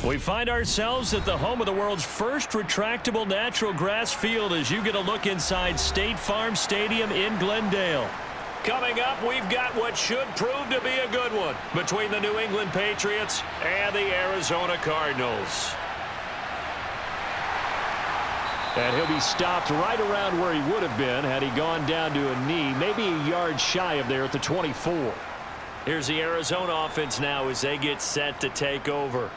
We find ourselves at the home of the world's first retractable natural grass field as you get a look inside State Farm Stadium in Glendale. Coming up, we've got what should prove to be a good one between the New England Patriots and the Arizona Cardinals. And he'll be stopped right around where he would have been had he gone down to a knee, maybe a yard shy of there at the 24. Here's the Arizona offense now as they get set to take over.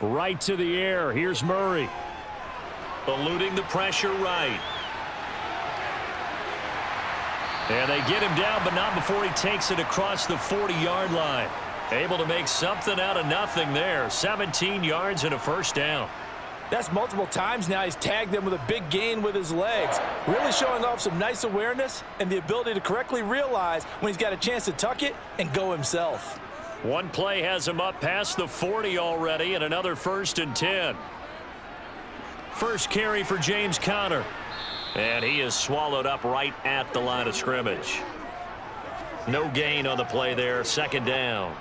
Right to the air. Here's Murray. Eluding the pressure right. And they get him down, but not before he takes it across the 40-yard line. Able to make something out of nothing there. 17 yards and a first down. That's multiple times now he's tagged them with a big gain with his legs. Really showing off some nice awareness and the ability to correctly realize when he's got a chance to tuck it and go himself. One play has him up past the 40 already, and another 1st and 10. First carry for James Conner. And he is swallowed up right at the line of scrimmage. No gain on the play there. 2nd down.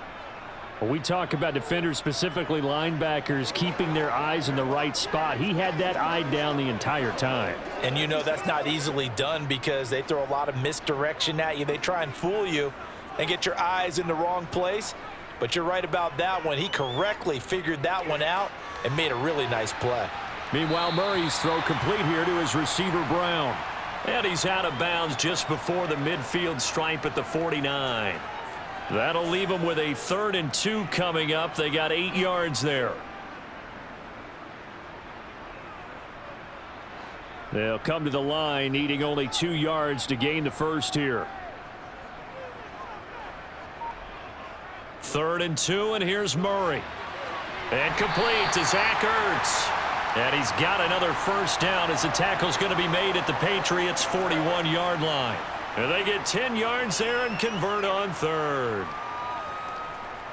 We talk about defenders, specifically linebackers, keeping their eyes in the right spot. He had that eye down the entire time. And you know that's not easily done because they throw a lot of misdirection at you. They try and fool you and get your eyes in the wrong place. But you're right about that one. He correctly figured that one out and made a really nice play. Meanwhile, Murray's throw complete here to his receiver, Brown. And he's out of bounds just before the midfield stripe at the 49. That'll leave him with a 3rd and 2 coming up. They got 8 yards there. They'll come to the line, needing only 2 yards to gain the first here. 3rd and 2, and here's Murray. And complete to Zach Ertz. And he's got another first down as the tackle's going to be made at the Patriots' 41-yard line. And they get 10 yards there and convert on 3rd.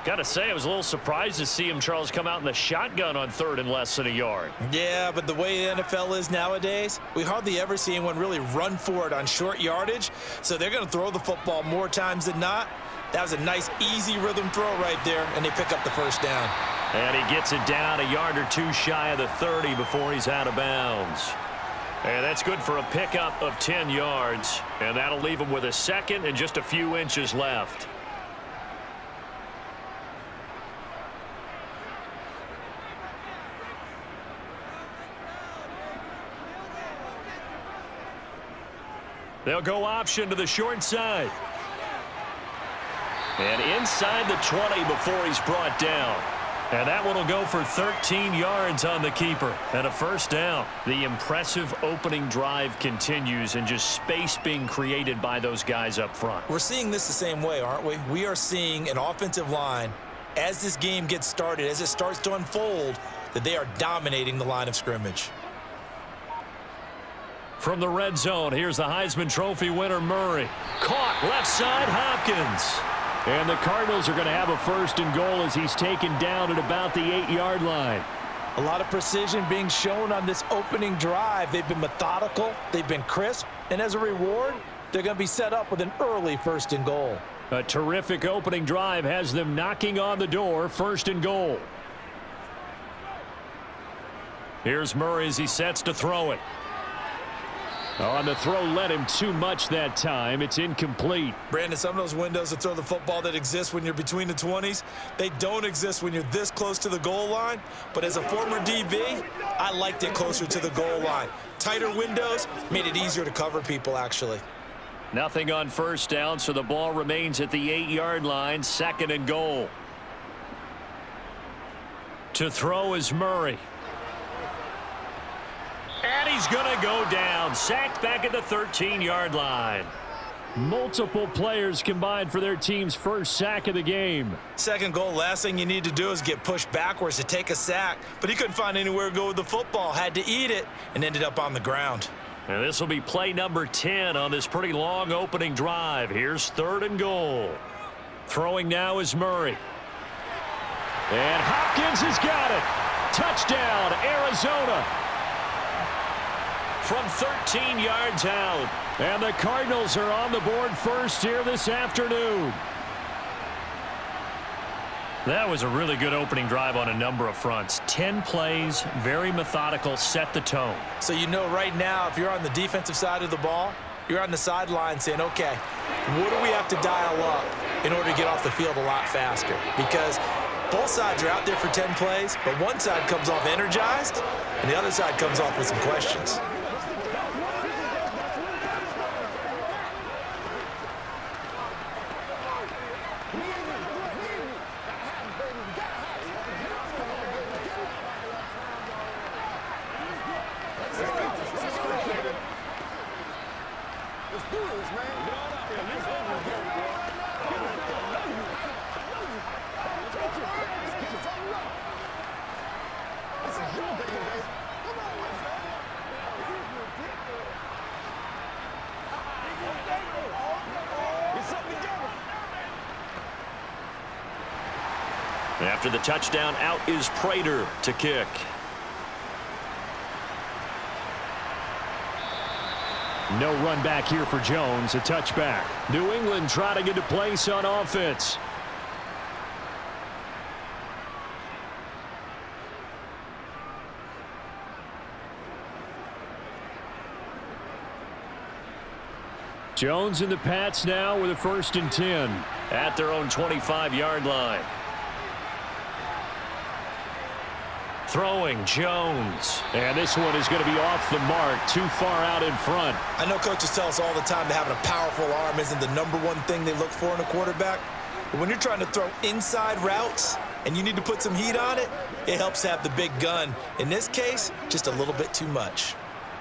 Got to say, I was a little surprised to see him, Charles, come out in the shotgun on 3rd and less than a yard. Yeah, but the way the NFL is nowadays, we hardly ever see anyone really run for it on short yardage. So they're going to throw the football more times than not. That was a nice, easy rhythm throw right there, and they pick up the first down. And he gets it down a yard or 2 shy of the 30 before he's out of bounds. And that's good for a pickup of 10 yards. And that'll leave him with a 2nd and just a few inches left. They'll go option to the short side. And inside the 20 before he's brought down. And that one will go for 13 yards on the keeper and a first down. The impressive opening drive continues and just space being created by those guys up front. We're seeing this the same way, aren't we? We are seeing an offensive line, as this game gets started, as it starts to unfold, that they are dominating the line of scrimmage. From the red zone, here's the Heisman Trophy winner, Murray. Caught left side, Hopkins. And the Cardinals are going to have a 1st and goal as he's taken down at about the 8-yard line. A lot of precision being shown on this opening drive. They've been methodical, they've been crisp, and as a reward, they're going to be set up with an early 1st and goal. A terrific opening drive has them knocking on the door, 1st and goal. Here's Murray as he sets to throw it. On the throw, led him too much that time. It's incomplete. Brandon, some of those windows to throw the football that exist when you're between the 20s, they don't exist when you're this close to the goal line. But as a former DB, I liked it closer to the goal line. Tighter windows made it easier to cover people, actually. Nothing on first down, so the ball remains at the 8-yard line, 2nd and goal. To throw is Murray. And he's going to go down, sacked back at the 13-yard line. Multiple players combined for their team's first sack of the game. 2nd goal, last thing you need to do is get pushed backwards to take a sack. But he couldn't find anywhere to go with the football, had to eat it, and ended up on the ground. And this will be play number 10 on this pretty long opening drive. Here's 3rd and goal. Throwing now is Murray. And Hopkins has got it. Touchdown, Arizona. from 13 yards out. And the Cardinals are on the board first here this afternoon. That was a really good opening drive on a number of fronts. 10 plays, very methodical, set the tone. So you know right now, if you're on the defensive side of the ball, you're on the sideline saying, okay, what do we have to dial up in order to get off the field a lot faster? Because both sides are out there for 10 plays, but one side comes off energized, and the other side comes off with some questions. After the touchdown, out is Prater to kick. No run back here for Jones, a touchback. New England trying to get to place on offense. Jones and the Pats now with a 1st and 10. At their own 25-yard line. Throwing, Jones. And this one is going to be off the mark, too far out in front. I know coaches tell us all the time that having a powerful arm isn't the #1 thing they look for in a quarterback. But when you're trying to throw inside routes and you need to put some heat on it, it helps have the big gun. In this case, just a little bit too much.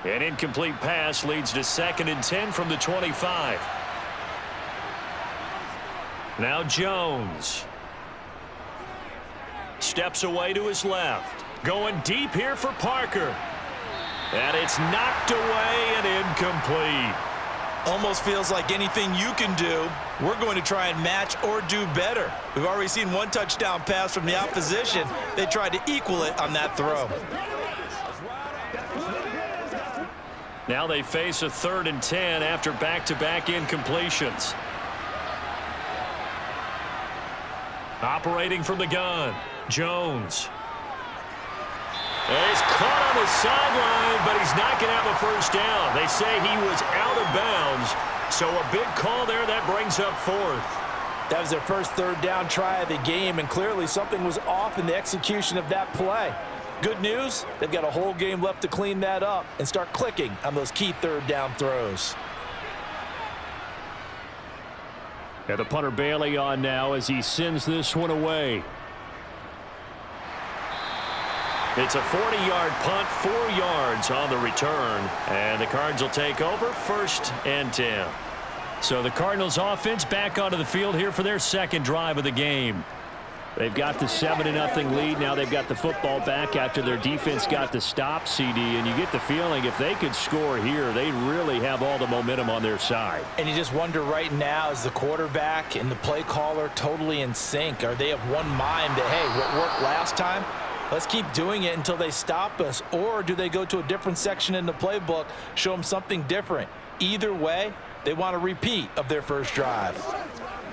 An incomplete pass leads to 2nd and 10 from the 25. Now Jones. Steps away to his left. Going deep here for Parker. And it's knocked away and incomplete. Almost feels like anything you can do, we're going to try and match or do better. We've already seen one touchdown pass from the opposition. They tried to equal it on that throw. Now they face a 3rd and 10 after back-to-back incompletions. Operating from the gun, Jones. He's caught on the sideline, but he's not going to have a 1st down. They say he was out of bounds, so a big call there that brings up 4th. That was their first 3rd down try of the game, and clearly something was off in the execution of that play. Good news, they've got a whole game left to clean that up and start clicking on those key 3rd down throws. And the punter Bailey on now as he sends this one away. It's a 40-yard punt, 4 yards on the return, and the Cards will take over 1st and 10. So the Cardinals offense back onto the field here for their 2nd drive of the game. They've got the 7-0 lead. Now they've got the football back after their defense got the stop, CD. And you get the feeling if they could score here, they really have all the momentum on their side. And you just wonder right now, is the quarterback and the play caller totally in sync? Are they of one mind that, hey, what worked last time, let's keep doing it until they stop us? Or do they go to a different section in the playbook, show them something different? Either way, they want a repeat of their first drive.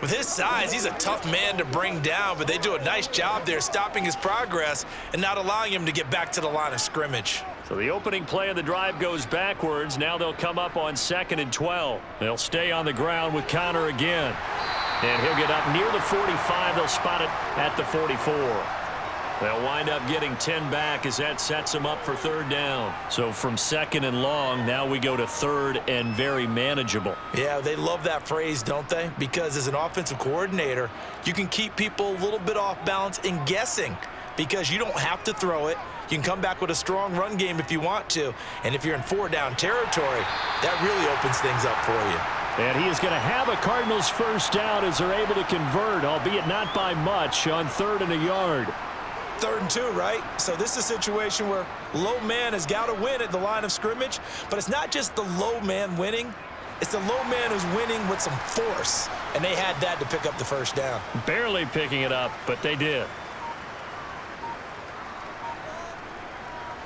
With his size, he's a tough man to bring down, but they do a nice job there stopping his progress and not allowing him to get back to the line of scrimmage. So the opening play of the drive goes backwards. Now they'll come up on 2nd and 12. They'll stay on the ground with Connor again. And he'll get up near the 45. They'll spot it at the 44. They'll wind up getting 10 back as that sets them up for 3rd down. So from 2nd and long, now we go to 3rd and very manageable. Yeah, they love that phrase, don't they? Because as an offensive coordinator, you can keep people a little bit off balance and guessing because you don't have to throw it. You can come back with a strong run game if you want to. And if you're in 4-down territory, that really opens things up for you. And he is going to have a Cardinals 1st down as they're able to convert, albeit not by much, on 3rd and a yard. 3rd and 2, right? So this is a situation where low man has got to win at the line of scrimmage, but it's not just the low man winning. It's the low man who's winning with some force, and they had that to pick up the 1st down. Barely picking it up, but they did.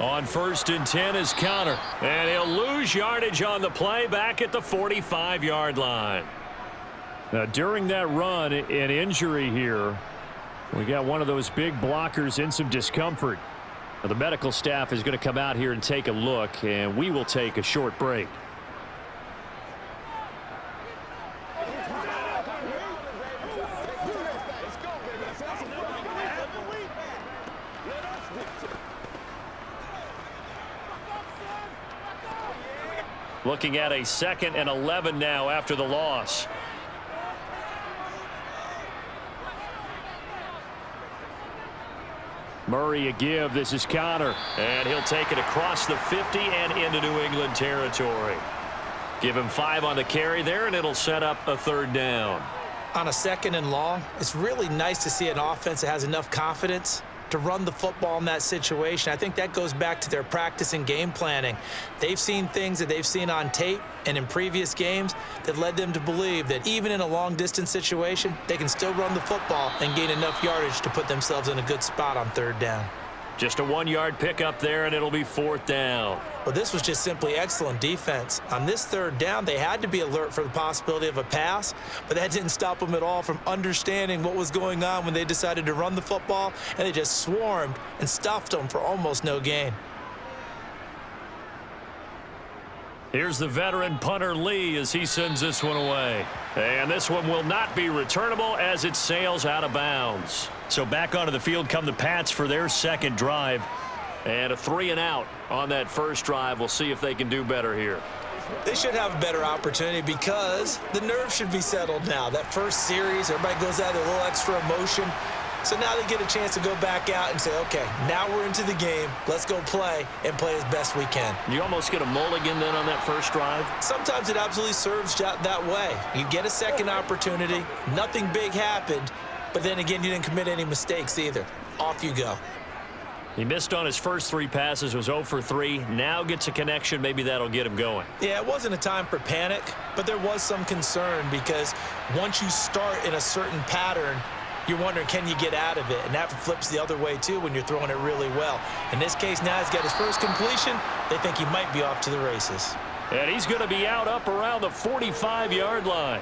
On 1st and 10 is Connor. And he'll lose yardage on the play back at the 45-yard line. Now, during that run, an injury here. We got one of those big blockers in some discomfort. Now, the medical staff is going to come out here and take a look, and we will take a short break. Looking at a 2nd and 11 now after the loss. Murray a give. This is Connor. And he'll take it across the 50 and into New England territory. Give him 5 on the carry there, and it'll set up a 3rd down. On a 2nd and long, it's really nice to see an offense that has enough confidence to run the football in that situation. I think that goes back to their practice and game planning. They've seen things that they've seen on tape and in previous games that led them to believe that even in a long-distance situation, they can still run the football and gain enough yardage to put themselves in a good spot on 3rd down. Just a 1-yard pickup there, and it'll be 4th down. Well, this was just simply excellent defense. On this 3rd down, they had to be alert for the possibility of a pass, but that didn't stop them at all from understanding what was going on when they decided to run the football, and they just swarmed and stuffed them for almost no gain. Here's the veteran punter Lee as he sends this one away. And this one will not be returnable as it sails out of bounds. So back onto the field come the Pats for their 2nd drive. And a 3-and-out on that first drive. We'll see if they can do better here. They should have a better opportunity because the nerves should be settled now. That first series, everybody goes out with a little extra emotion. So now they get a chance to go back out and say, okay, now we're into the game. Let's go play and play as best we can. You almost get a mulligan then on that first drive? Sometimes it absolutely serves that way. You get a 2nd opportunity. Nothing big happened. But then again, you didn't commit any mistakes either. Off you go. He missed on his first 3 passes, was 0 for 3. Now gets a connection. Maybe that'll get him going. Yeah, it wasn't a time for panic, but there was some concern because once you start in a certain pattern, you're wondering, can you get out of it? And that flips the other way, too, when you're throwing it really well. In this case, now he's got his first completion. They think he might be off to the races. And he's going to be out up around the 45-yard line.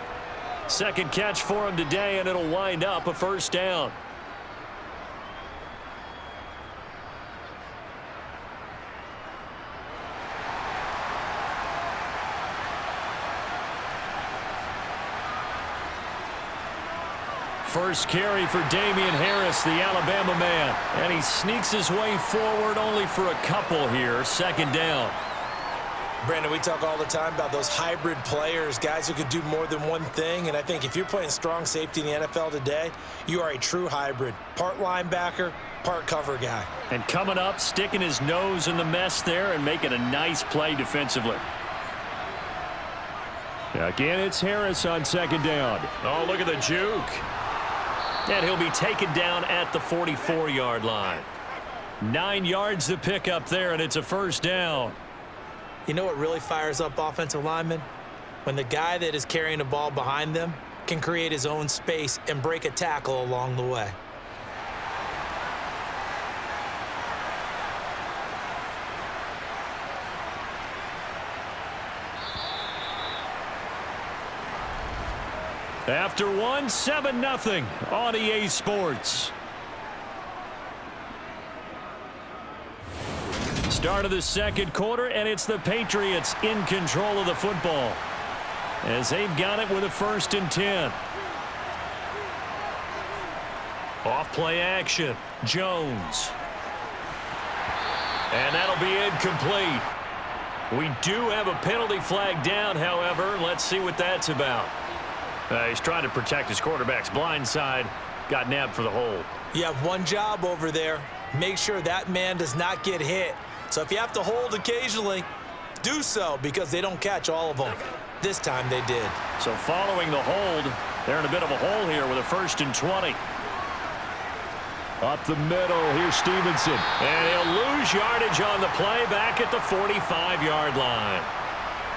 2nd catch for him today, and it'll wind up a 1st down. First carry for Damian Harris, the Alabama man. And he sneaks his way forward only for a couple here. 2nd down. Brandon, we talk all the time about those hybrid players, guys who could do more than one thing. And I think if you're playing strong safety in the NFL today, you are a true hybrid. Part linebacker, part cover guy. And coming up, sticking his nose in the mess there and making a nice play defensively. Again, it's Harris on 2nd down. Oh, look at the juke. And he'll be taken down at the 44-yard line. 9 yards to pick up there, and it's a 1st down. You know what really fires up offensive linemen? When the guy that is carrying the ball behind them can create his own space and break a tackle along the way. After 7-0 on EA Sports. Start of the 2nd quarter, and it's the Patriots in control of the football as they've got it with a 1st and 10. Off play action. Jones. And that'll be incomplete. We do have a penalty flag down, however. Let's see what that's about. He's trying to protect his quarterback's blind side. Got nabbed for the hold. You have one job over there. Make sure that man does not get hit. So if you have to hold occasionally, do so because they don't catch all of them. This time they did. So following the hold, they're in a bit of a hole here with a 1st and 20. Up the middle, here's Stevenson. And he'll lose yardage on the play back at the 45-yard line.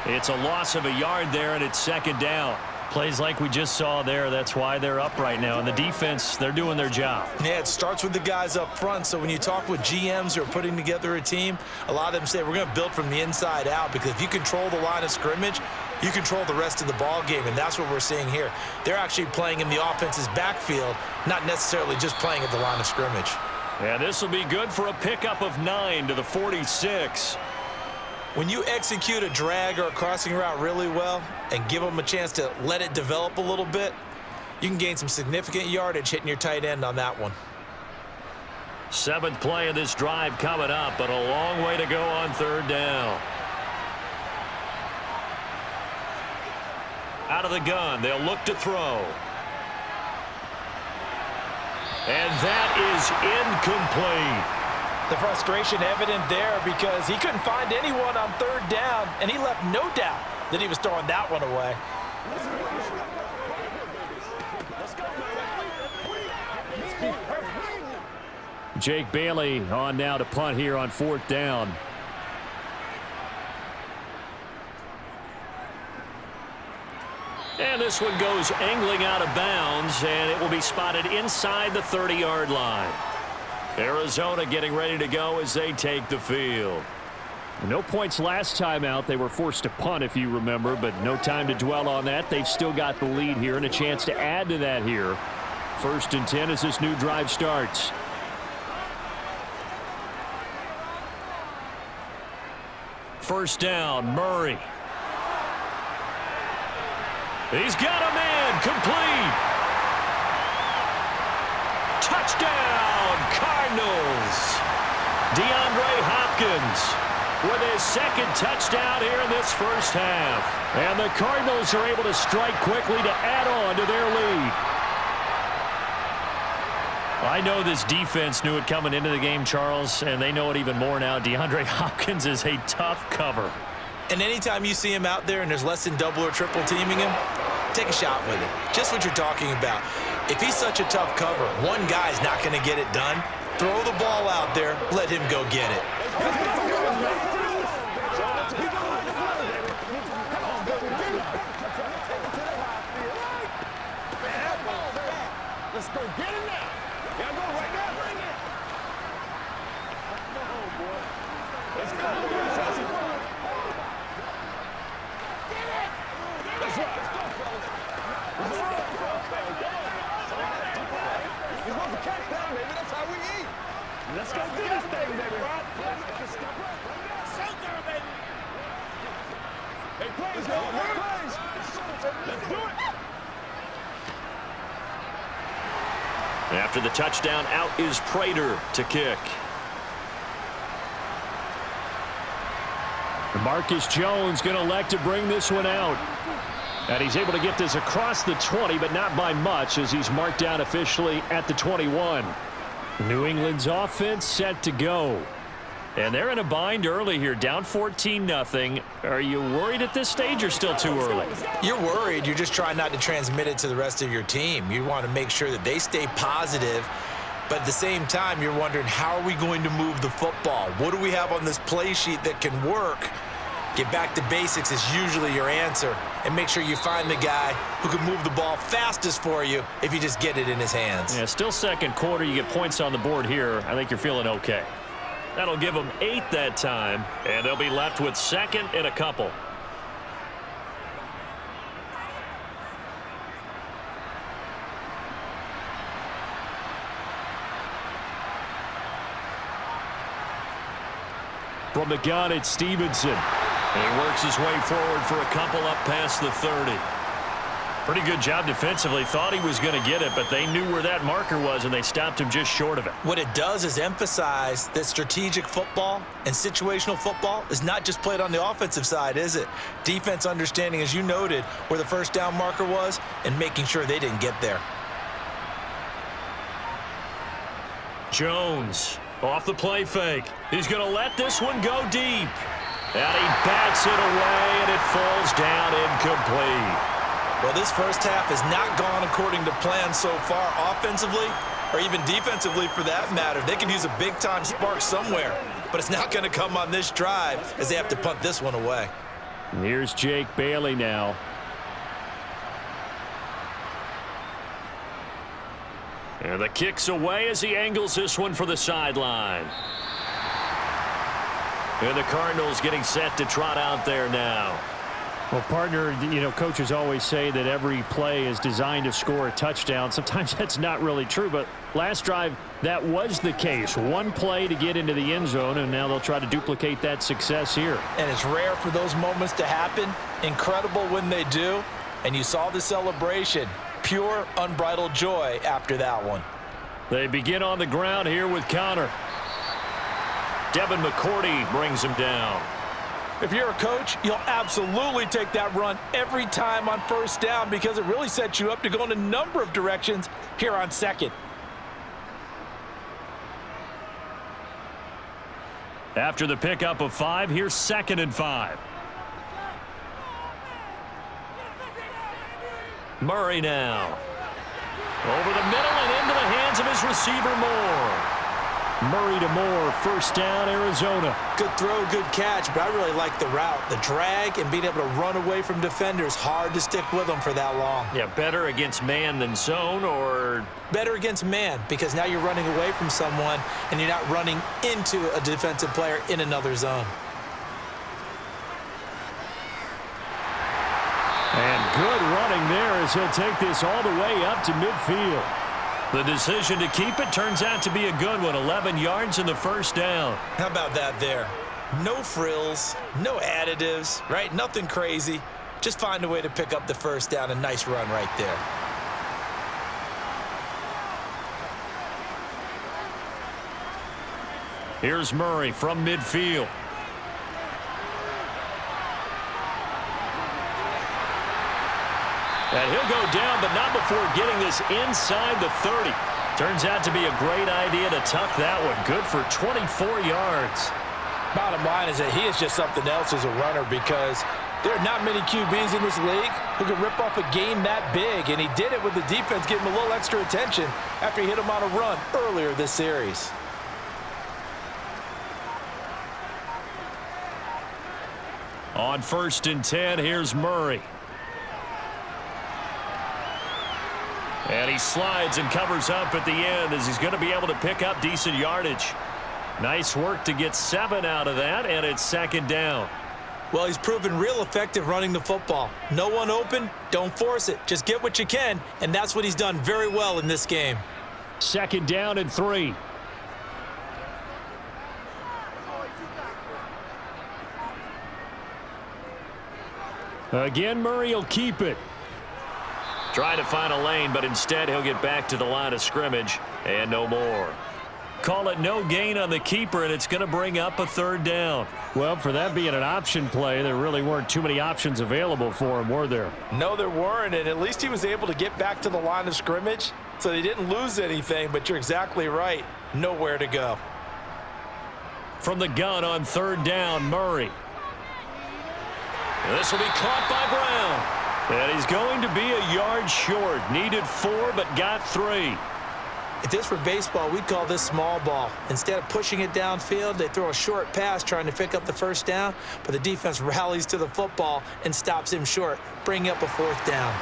It's a loss of a yard there, and it's 2nd down. Plays like we just saw there. That's why they're up right now. And the defense, they're doing their job. Yeah, it starts with the guys up front. So when you talk with GMs who are putting together a team, a lot of them say we're going to build from the inside out, because if you control the line of scrimmage, you control the rest of the ball game, and that's what we're seeing here. They're actually playing in the offense's backfield, not necessarily just playing at the line of scrimmage. And this will be good for a pickup of 9 to the 46. When you execute a drag or a crossing route really well and give them a chance to let it develop a little bit, you can gain some significant yardage hitting your tight end on that one. 7th play of this drive coming up, but a long way to go on 3rd down. Out of the gun, they'll look to throw. And that is incomplete. The frustration evident there, because he couldn't find anyone on 3rd down, and he left no doubt that he was throwing that one away. Jake Bailey on now to punt here on 4th down. And this one goes angling out of bounds, and it will be spotted inside the 30-yard line. Arizona getting ready to go as they take the field. No points last time out. They were forced to punt, if you remember, but no time to dwell on that. They've still got the lead here and a chance to add to that here. 1st and 10 as this new drive starts. First down, Murray. He's got a man, complete. Touchdown, Cardinals. DeAndre Hopkins with his 2nd touchdown here in this first half. And the Cardinals are able to strike quickly to add on to their lead. I know this defense knew it coming into the game, Charles, and they know it even more now. DeAndre Hopkins is a tough cover. And anytime you see him out there and there's less than double or triple teaming him, take a shot with him. Just what you're talking about. If he's such a tough cover, one guy's not going to get it done. Throw the ball out there. Let him go get it. Let's go get it now. Yeah, go right now. Come on, boy. Let's go. That's right. Let's go, fellas. We want the catch down, baby. That's how we eat. Let's go do this thing, baby. Showtime, baby. Hey, plays, go. Hey, plays. Let's do it. After the touchdown, out is Prater to kick. Marcus Jones going to elect to bring this one out. And he's able to get this across the 20, but not by much, as he's marked down officially at the 21. New England's offense set to go. And they're in a bind early here, down 14-0. Are you worried at this stage or still too early? You're worried. You're just trying not to transmit it to the rest of your team. You want to make sure that they stay positive, but at the same time, you're wondering, how are we going to move the football? What do we have on this play sheet that can work? Get back to basics is usually your answer, and make sure you find the guy who can move the ball fastest for you if you just get it in his hands. Yeah, still 2nd quarter. You get points on the board here. I think you're feeling okay. That'll give them 8 that time, and they'll be left with 2nd and a couple. From the gun, it's Stevenson. And he works his way forward for a couple up past the 30. Pretty good job defensively. Thought he was going to get it, but they knew where that marker was, and they stopped him just short of it. What it does is emphasize that strategic football and situational football is not just played on the offensive side, is it? Defense understanding, as you noted, where the first down marker was and making sure they didn't get there. Jones off the play fake. He's going to let this one go deep. And he bats it away, and it falls down incomplete. Well, this first half has not gone according to plan so far offensively, or even defensively for that matter. They can use a big-time spark somewhere, but it's not going to come on this drive as they have to punt this one away. Here's Jake Bailey now. And the kick's away as he angles this one for the sideline. And the Cardinals getting set to trot out there now. Well, partner, coaches always say that every play is designed to score a touchdown. Sometimes that's not really true, but last drive, that was the case. One play to get into the end zone, and now they'll try to duplicate that success here. And it's rare for those moments to happen. Incredible when they do. And you saw the celebration. Pure, unbridled joy after that one. They begin on the ground here with Connor. Devin McCourty brings him down. If you're a coach, you'll absolutely take that run every time on first down because it really sets you up to go in a number of directions here on second. After the pickup of 5, here's 2nd and 5. Murray now. Over the middle and into the hands of his receiver Moore. Murray to Moore, first down, Arizona. Good throw, good catch, but I really like the route. The drag and being able to run away from defenders. Hard to stick with them for that long. Yeah, better against man than zone, or? Better against man, because now you're running away from someone and you're not running into a defensive player in another zone. And good running there as he'll take this all the way up to midfield. The decision to keep it turns out to be a good one. 11 yards in the first down. How about that there? No frills, no additives, right? Nothing crazy. Just find a way to pick up the first down. A nice run right there. Here's Murray from midfield. And he'll go down, but not before getting this inside the 30. Turns out to be a great idea to tuck that one. Good for 24 yards. Bottom line is that he is just something else as a runner because there are not many QBs in this league who can rip off a game that big, and he did it with the defense giving him a little extra attention after he hit him on a run earlier this series. On 1st and 10, here's Murray. And he slides and covers up at the end as he's going to be able to pick up decent yardage. Nice work to get 7 out of that, and it's 2nd down. Well, he's proven real effective running the football. No one open, don't force it. Just get what you can, and that's what he's done very well in this game. 2nd down and 3. Again, Murray will keep it. Trying to find a lane, but instead he'll get back to the line of scrimmage and no more. Call it no gain on the keeper, and it's going to bring up a 3rd down. Well, for that being an option play, there really weren't too many options available for him, were there? No, there weren't, and at least he was able to get back to the line of scrimmage, so they didn't lose anything, but you're exactly right. Nowhere to go. From the gun on 3rd down, Murray. This will be caught by Brown. And he's going to be a yard short. Needed 4, but got 3. If this were baseball, we'd call this small ball. Instead of pushing it downfield, they throw a short pass trying to pick up the first down, but the defense rallies to the football and stops him short, bringing up a 4th down.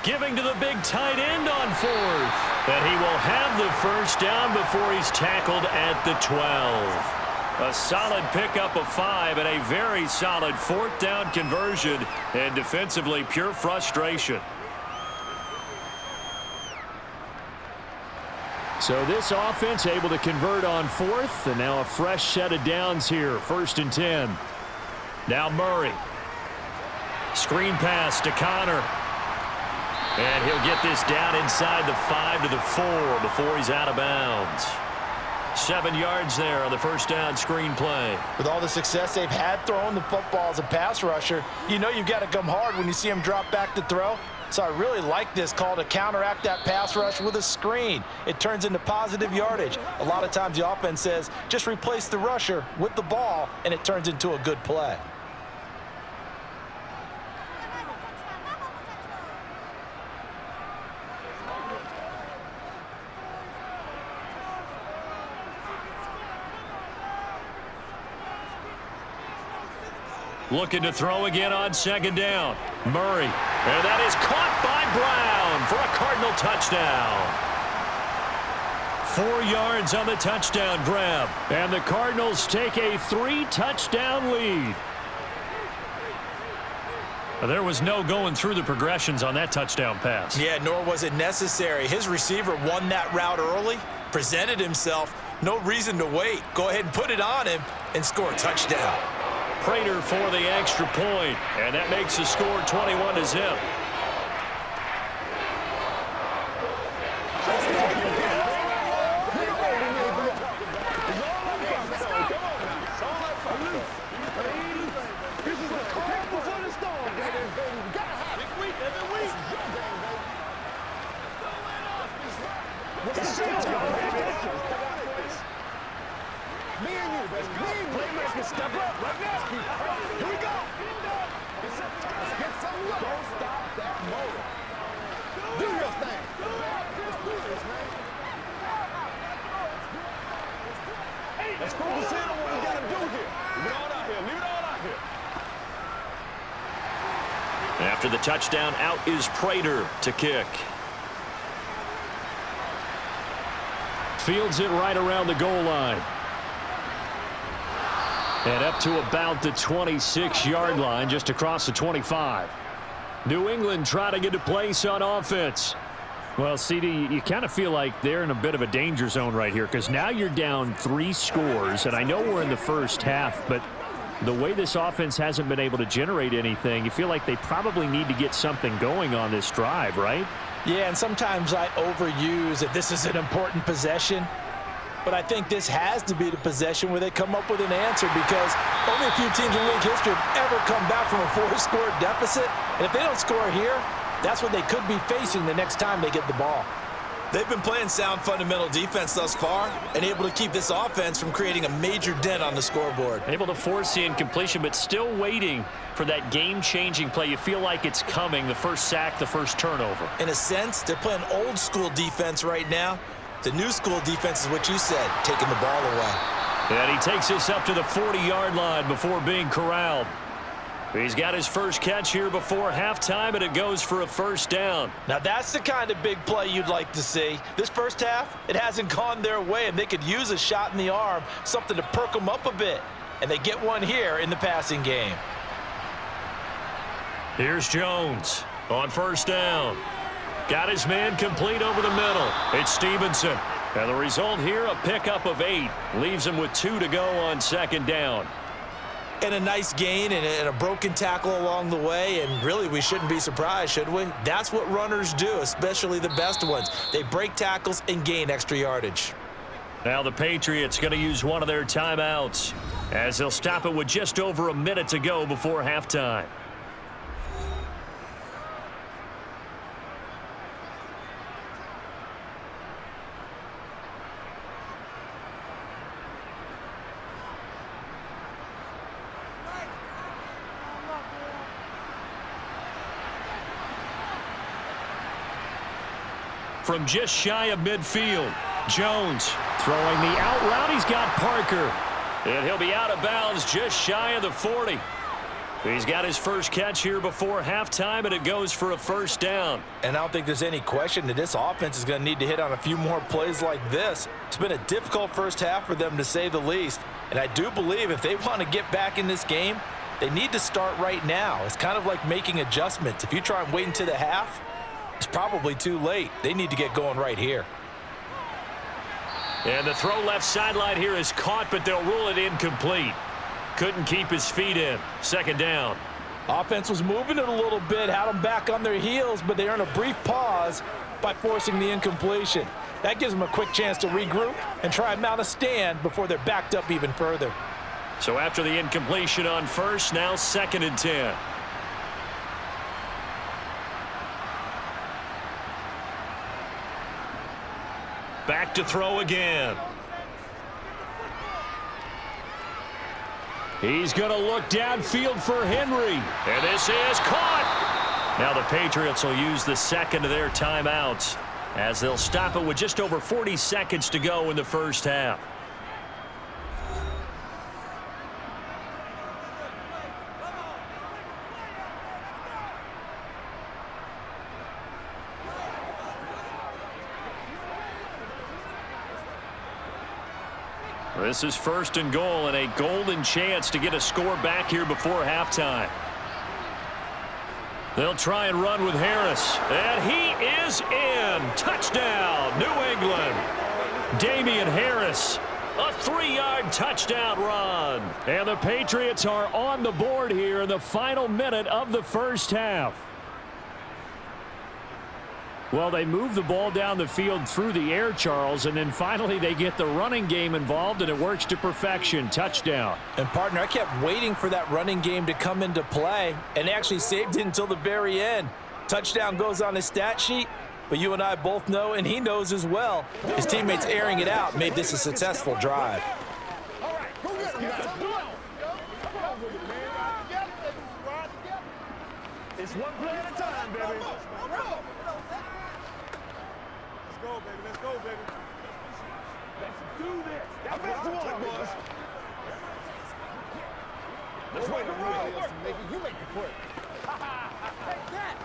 Giving to the big tight end on 4th. And he will have the first down before he's tackled at the 12. A solid pickup of 5 and a very solid 4th down conversion, and defensively pure frustration. So this offense able to convert on 4th, and now a fresh set of downs here. 1st and 10. Now Murray. Screen pass to Connor. And he'll get this down inside the 5 to the 4 before he's out of bounds. 7 yards there on the first down screen play. With all the success they've had throwing the football as a pass rusher, you know you've got to come hard when you see him drop back to throw. So I really like this call to counteract that pass rush with a screen. It turns into positive yardage. A lot of times the offense says, just replace the rusher with the ball, and it turns into a good play. Looking to throw again on second down. Murray. And that is caught by Brown for a Cardinal touchdown. 4 yards on the touchdown grab. And the Cardinals take a 3-touchdown lead. There was no going through the progressions on that touchdown pass. Yeah, nor was it necessary. His receiver won that route early, presented himself. No reason to wait. Go ahead and put it on him and score a touchdown. Prater for the extra point, and that makes the score 21-0. Step up right now. Here we go. Get some love. Don't stop that motor. Do your thing. Let's do this, man. Let's focus in on what we got to do here. Leave it all out here. Leave it all out here. After the touchdown, out is Prater to kick. Fields it right around the goal line. And up to about the 26-yard line, just across the 25. New England trying to get a place on offense. Well, CD, you kind of feel like they're in a bit of a danger zone right here because now you're down 3 scores, and I know we're in the first half, but the way this offense hasn't been able to generate anything, you feel like they probably need to get something going on this drive, right? Yeah, and sometimes I overuse that this is an important possession. But I think this has to be the possession where they come up with an answer because only a few teams in league history have ever come back from a 4-score deficit. And if they don't score here, that's what they could be facing the next time they get the ball. They've been playing sound fundamental defense thus far and able to keep this offense from creating a major dent on the scoreboard. Able to force the incompletion, but still waiting for that game-changing play. You feel like it's coming, the first sack, the first turnover. In a sense, they're playing old-school defense right now. The new school defense is what you said, taking the ball away. And he takes us up to the 40-yard line before being corralled. He's got his first catch here before halftime, and it goes for a first down. Now, that's the kind of big play you'd like to see. This first half, it hasn't gone their way, and they could use a shot in the arm, something to perk them up a bit. And they get one here in the passing game. Here's Jones on first down. Got his man complete over the middle. It's Stevenson. And the result here, a pickup of 8. Leaves him with 2 to go on second down. And a nice gain and a broken tackle along the way. And really, we shouldn't be surprised, should we? That's what runners do, especially the best ones. They break tackles and gain extra yardage. Now the Patriots going to use one of their timeouts as they'll stop it with just over a minute to go before halftime. From just shy of midfield, Jones throwing the out route. He's got Parker. And he'll be out of bounds just shy of the 40. He's got his first catch here before halftime, and it goes for a first down. And I don't think there's any question that this offense is going to need to hit on a few more plays like this. It's been a difficult first half for them, to say the least. And I do believe if they want to get back in this game, they need to start right now. It's kind of like making adjustments. If you try and wait until the half, it's probably too late. They need to get going right here. And the throw left sideline here is caught, but they'll rule it incomplete. Couldn't keep his feet in. Second down. Offense was moving it a little bit, had them back on their heels, but they earn a brief pause by forcing the incompletion. That gives them a quick chance to regroup and try and mount a stand before they're backed up even further. So after the incompletion on first, now 2nd and 10. Back to throw again. He's going to look downfield for Henry. And this is caught. Now the Patriots will use the second of their timeouts as they'll stop it with just over 40 seconds to go in the first half. This is 1st and goal and a golden chance to get a score back here before halftime. They'll try and run with Harris. And he is in. Touchdown, New England. Damian Harris, a 3-yard touchdown run. And the Patriots are on the board here in the final minute of the first half. Well, they move the ball down the field through the air, Charles, and then finally they get the running game involved, and it works to perfection. Touchdown. And, partner, I kept waiting for that running game to come into play, and actually saved it until the very end. Touchdown goes on his stat sheet, but you and I both know, and he knows as well, his teammates airing it out made this a successful drive. All right, go get him, guys. It's one play at a time, baby. Let's go, baby. Let's go, baby. Let's do this. That's what you want, boys. Let's wait the road. You make the play. Take that.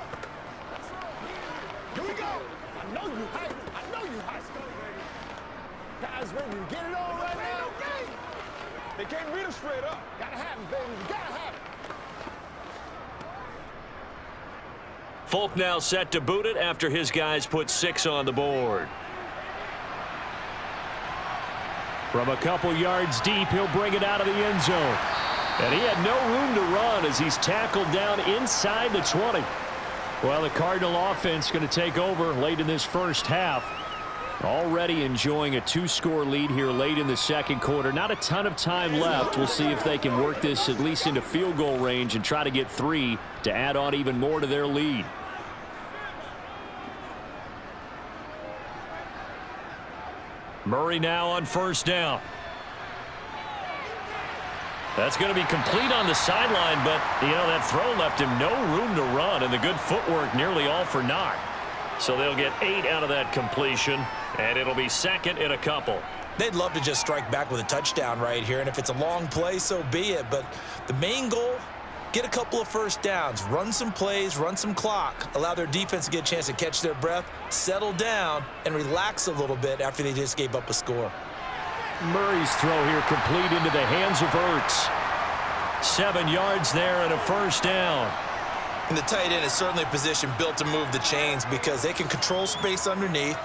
Here we go. I know you hype. I know you hype. Guys ready to get it on right now? They can't beat us straight up. Gotta have it, baby. You gotta have it. Folk now set to boot it after his guys put 6 on the board. From a couple yards deep, he'll bring it out of the end zone. And he had no room to run as he's tackled down inside the 20. Well, the Cardinal offense going to take over late in this first half. Already enjoying a 2-score lead here late in the second quarter. Not a ton of time left. We'll see if they can work this at least into field goal range and try to get 3 to add on even more to their lead. Murray now on 1st down. That's going to be complete on the sideline, but, that throw left him no room to run, and the good footwork nearly all for naught. So they'll get 8 out of that completion, and it'll be 2nd and a couple. They'd love to just strike back with a touchdown right here, and if it's a long play, so be it. But the main goal, get a couple of first downs, run some plays, run some clock, allow their defense to get a chance to catch their breath, settle down, and relax a little bit after they just gave up a score. Murray's throw here complete into the hands of Ertz. 7 yards there and a 1st down. And the tight end is certainly a position built to move the chains because they can control space underneath.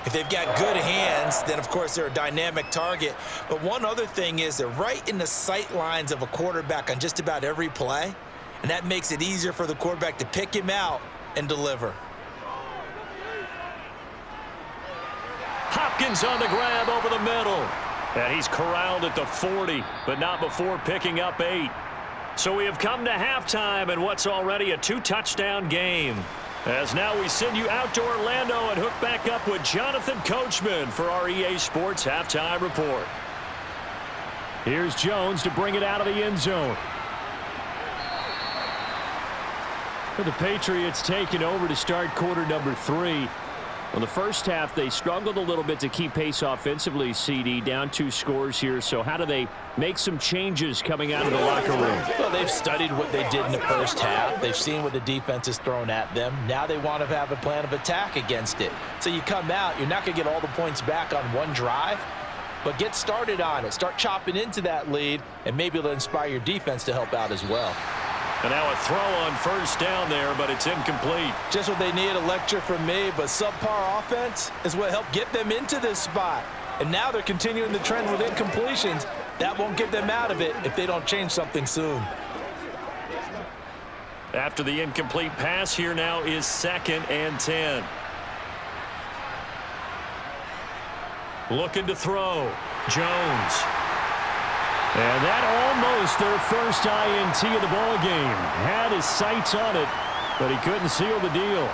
If they've got good hands, then, of course, they're a dynamic target. But one other thing is they're right in the sight lines of a quarterback on just about every play, and that makes it easier for the quarterback to pick him out and deliver. Hopkins on the grab over the middle. And he's corralled at the 40, but not before picking up 8. So we have come to halftime in what's already a 2-touchdown game. As now we send you out to Orlando and hook back up with Jonathan Coachman for our EA Sports Halftime Report. Here's Jones to bring it out of the end zone. For the Patriots taking over to start quarter number 3. Well, the first half, they struggled a little bit to keep pace offensively, CD, down 2 scores here. So how do they make some changes coming out of the locker room? Well, they've studied what they did in the first half. They've seen what the defense has thrown at them. Now they want to have a plan of attack against it. So you come out, you're not going to get all the points back on one drive, but get started on it. Start chopping into that lead, and maybe it'll inspire your defense to help out as well. And now a throw on 1st down there, but it's incomplete. Just what they need, a lecture from me, but subpar offense is what helped get them into this spot. And now they're continuing the trend with incompletions. That won't get them out of it if they don't change something soon. After the incomplete pass, here now is 2nd and 10. Looking to throw. Jones. And that almost their first INT of the ball game. Had his sights on it, but he couldn't seal the deal.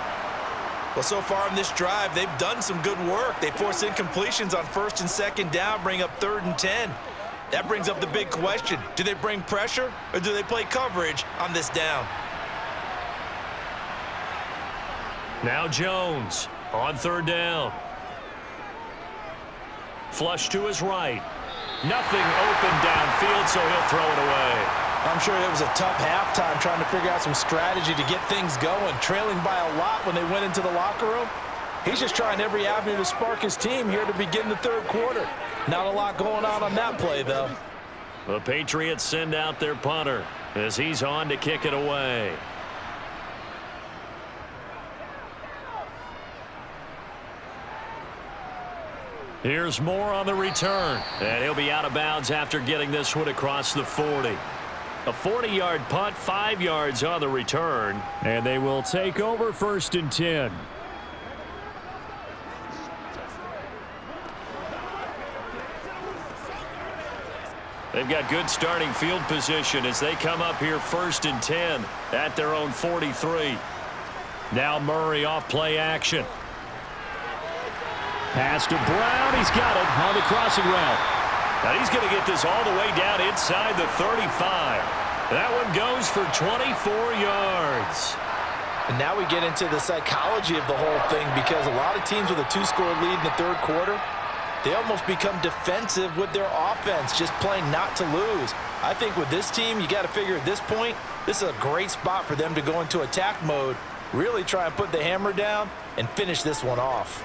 Well, so far in this drive, they've done some good work. They force incompletions on 1st and 2nd down, bring up 3rd and 10. That brings up the big question. Do they bring pressure or do they play coverage on this down? Now Jones on 3rd down. Flush to his right. Nothing open downfield, so he'll throw it away. I'm sure it was a tough halftime trying to figure out some strategy to get things going, trailing by a lot when they went into the locker room. He's just trying every avenue to spark his team here to begin the 3rd quarter. Not a lot going on that play, though. The Patriots send out their punter as he's on to kick it away. Here's Moore on the return, and he'll be out of bounds after getting this one across the 40. A 40-yard punt, 5 yards on the return, and they will take over 1st and 10. They've got good starting field position as they come up here 1st and 10 at their own 43. Now Murray off play action. Pass to Brown. He's got it on the crossing route. And he's going to get this all the way down inside the 35. That one goes for 24 yards. And now we get into the psychology of the whole thing, because a lot of teams with a 2-score lead in the 3rd quarter, they almost become defensive with their offense, just playing not to lose. I think with this team, you got to figure at this point, this is a great spot for them to go into attack mode, really try and put the hammer down and finish this one off.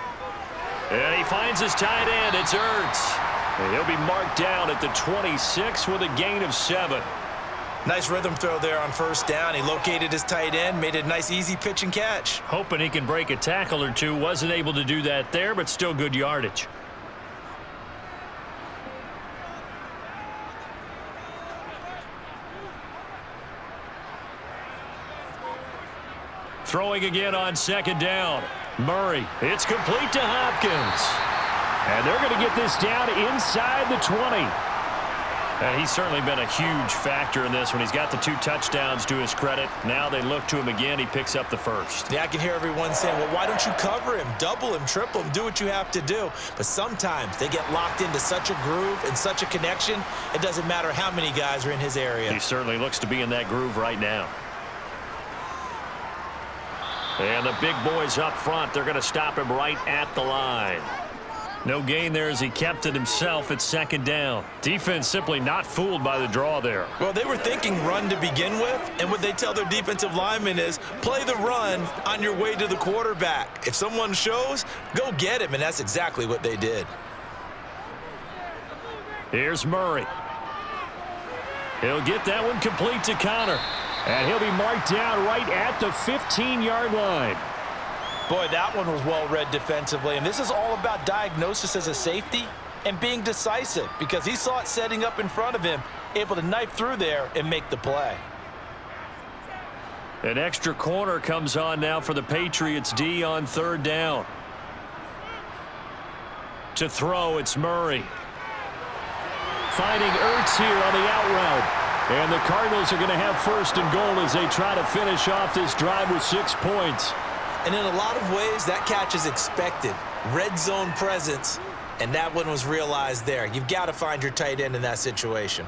And he finds his tight end. It's Ertz. And he'll be marked down at the 26 with a gain of 7. Nice rhythm throw there on 1st down. He located his tight end, made a nice easy pitch and catch. Hoping he can break a tackle or two. Wasn't able to do that there, but still good yardage. Throwing again on 2nd down. Murray, it's complete to Hopkins. And they're going to get this down inside the 20. And he's certainly been a huge factor in this one. He's got the 2 touchdowns to his credit. Now they look to him again. He picks up the 1st. Yeah, I can hear everyone saying, well, why don't you cover him, double him, triple him, do what you have to do. But sometimes they get locked into such a groove and such a connection, it doesn't matter how many guys are in his area. He certainly looks to be in that groove right now. And the big boys up front, they're going to stop him right at the line. No gain there as he kept it himself at 2nd down. Defense simply not fooled by the draw there. Well, they were thinking run to begin with, and what they tell their defensive linemen is play the run on your way to the quarterback. If someone shows, go get him, and that's exactly what they did. Here's Murray. He'll get that one complete to Connor. And he'll be marked down right at the 15-yard line. Boy, that one was well read defensively. And this is all about diagnosis as a safety and being decisive, because he saw it setting up in front of him, able to knife through there and make the play. An extra corner comes on now for the Patriots D on 3rd down. To throw, it's Murray. Finding Ertz here on the out route. And the Cardinals are going to have 1st and goal as they try to finish off this drive with 6 points. And in a lot of ways, that catch is expected. Red zone presence, and that one was realized there. You've got to find your tight end in that situation.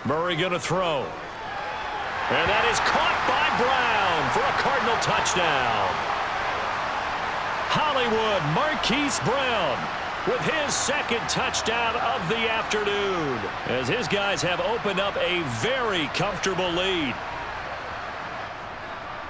Murray going to throw. And that is caught by Brown for a Cardinal touchdown. Hollywood Marquise Brown with his 2nd touchdown of the afternoon, as his guys have opened up a very comfortable lead.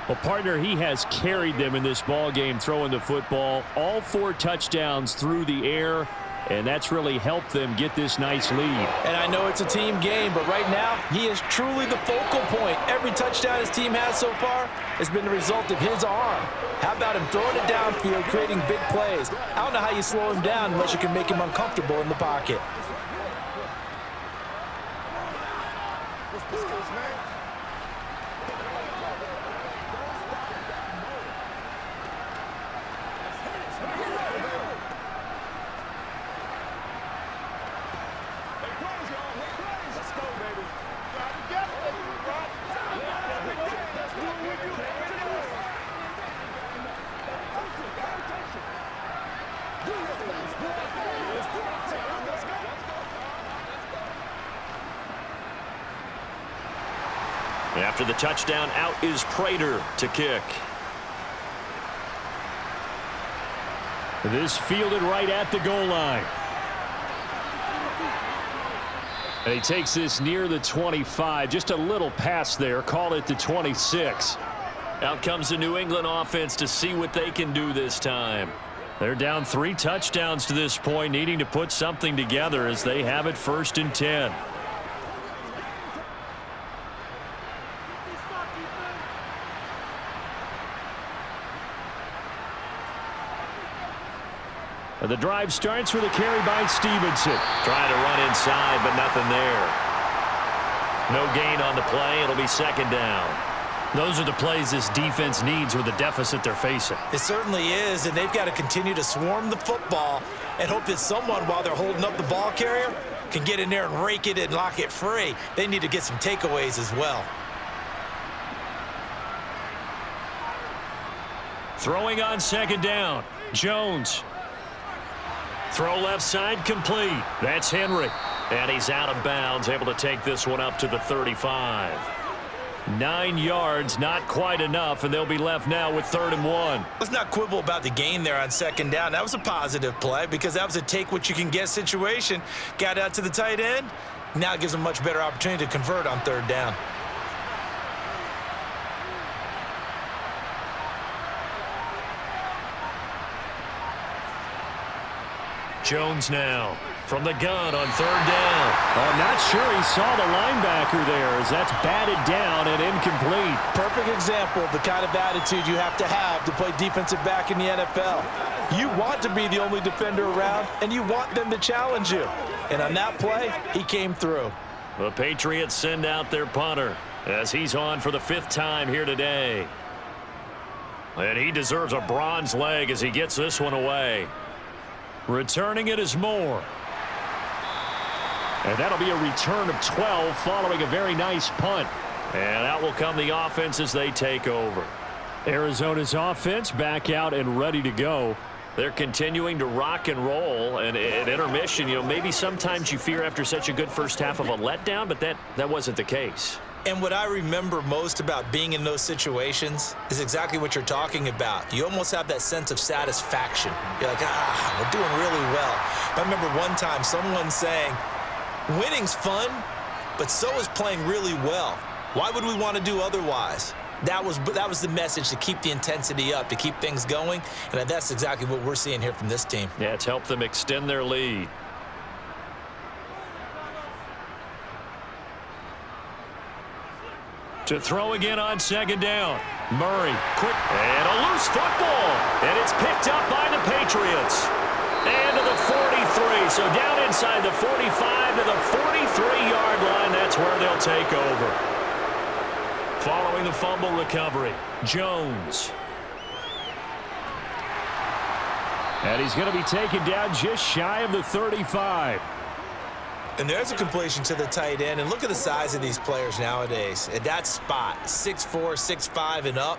Well, partner, he has carried them in this ball game, throwing the football. All 4 touchdowns through the air, and that's really helped them get this nice lead. And I know it's a team game, but right now, he is truly the focal point. Every touchdown his team has so far has been the result of his arm. How about him throwing it downfield, creating big plays? I don't know how you slow him down unless you can make him uncomfortable in the pocket. After the touchdown, out is Prater to kick. This fielded right at the goal line. And he takes this near the 25. Just a little pass there. Call it the 26. Out comes the New England offense to see what they can do this time. They're down 3 touchdowns to this point, needing to put something together as they have it 1st and 10. The drive starts with a carry by Stevenson. Trying to run inside, but nothing there. No gain on the play. It'll be 2nd down. Those are the plays this defense needs with the deficit they're facing. It certainly is, and they've got to continue to swarm the football and hope that someone, while they're holding up the ball carrier, can get in there and rake it and lock it free. They need to get some takeaways as well. Throwing on 2nd down. Jones. Throw left side complete. That's Henry. And he's out of bounds, able to take this one up to the 35. 9 yards, not quite enough, and they'll be left now with 3rd and 1. Let's not quibble about the gain there on 2nd down. That was a positive play because that was a take-what-you-can-get situation. Got out to the tight end. Now it gives them a much better opportunity to convert on 3rd down. Jones now from the gun on 3rd down. I'm not sure he saw the linebacker there as that's batted down and incomplete. Perfect example of the kind of attitude you have to play defensive back in the NFL. You want to be the only defender around, and you want them to challenge you. And on that play, he came through. The Patriots send out their punter as he's on for the 5th time here today. And he deserves a bronze leg as he gets this one away. Returning it is Moore. And that'll be a return of 12 following a very nice punt. And out will come the offense as they take over. Arizona's offense back out and ready to go. They're continuing to rock and roll. And at intermission, maybe sometimes you fear after such a good first half of a letdown, but that wasn't the case. And what I remember most about being in those situations is exactly what you're talking about. You almost have that sense of satisfaction. You're like, we're doing really well. I remember one time someone saying, winning's fun, but so is playing really well. Why would we want to do otherwise? That was the message, to keep the intensity up, to keep things going, and that's exactly what we're seeing here from this team. Yeah, it's helped them extend their lead. To throw again on 2nd down. Murray, quick. And a loose football. And it's picked up by the Patriots. And to the 43. So down inside the 45 to the 43-yard line. That's where they'll take over. Following the fumble recovery, Jones. And he's going to be taken down just shy of the 35. And there's a completion to the tight end. And look at the size of these players nowadays. At that spot, 6'4", 6'5", and up.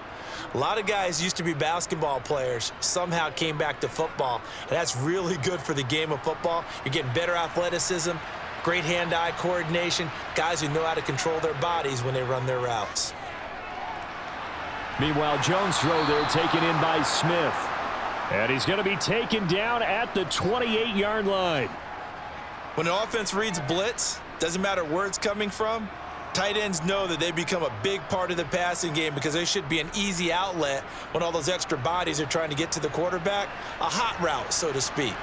A lot of guys used to be basketball players, somehow came back to football. And that's really good for the game of football. You're getting better athleticism, great hand-eye coordination, guys who know how to control their bodies when they run their routes. Meanwhile, Jones' throw there taken in by Smith. And he's going to be taken down at the 28-yard line. When an offense reads blitz, doesn't matter where it's coming from, tight ends know that they become a big part of the passing game because they should be an easy outlet when all those extra bodies are trying to get to the quarterback. A hot route, so to speak.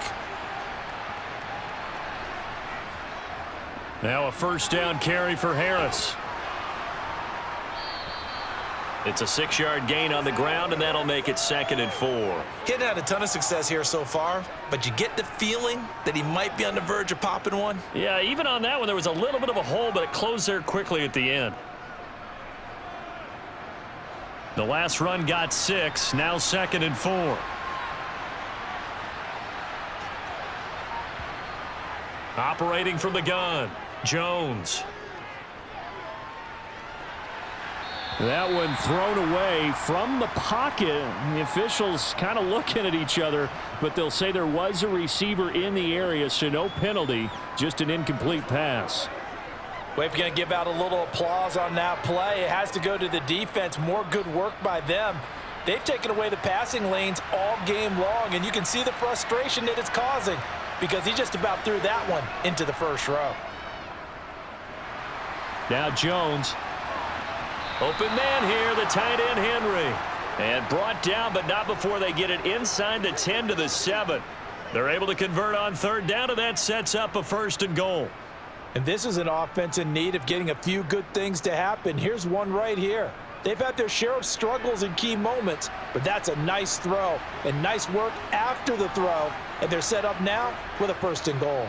Now a 1st down carry for Harris. It's a 6-yard gain on the ground, and that'll make it 2nd and 4. He hasn't had a ton of success here so far, but you get the feeling that he might be on the verge of popping one. Yeah, even on that one, there was a little bit of a hole, but it closed there quickly at the end. The last run got 6, now 2nd and 4. Operating from the gun, Jones. That one thrown away from the pocket. The officials kind of looking at each other, but they'll say there was a receiver in the area, so no penalty, just an incomplete pass. Well, if you're going to give out a little applause on that play, it has to go to the defense. More good work by them. They've taken away the passing lanes all game long, and you can see the frustration that it's causing because he just about threw that one into the first row. Now Jones. Open man here, the tight end Henry. And brought down, but not before they get it inside the 10 to the 7. They're able to convert on third down, and that sets up a 1st and goal. And this is an offense in need of getting a few good things to happen. Here's one right here. They've had their share of struggles in key moments, but that's a nice throw and nice work after the throw. And they're set up now with a 1st and goal.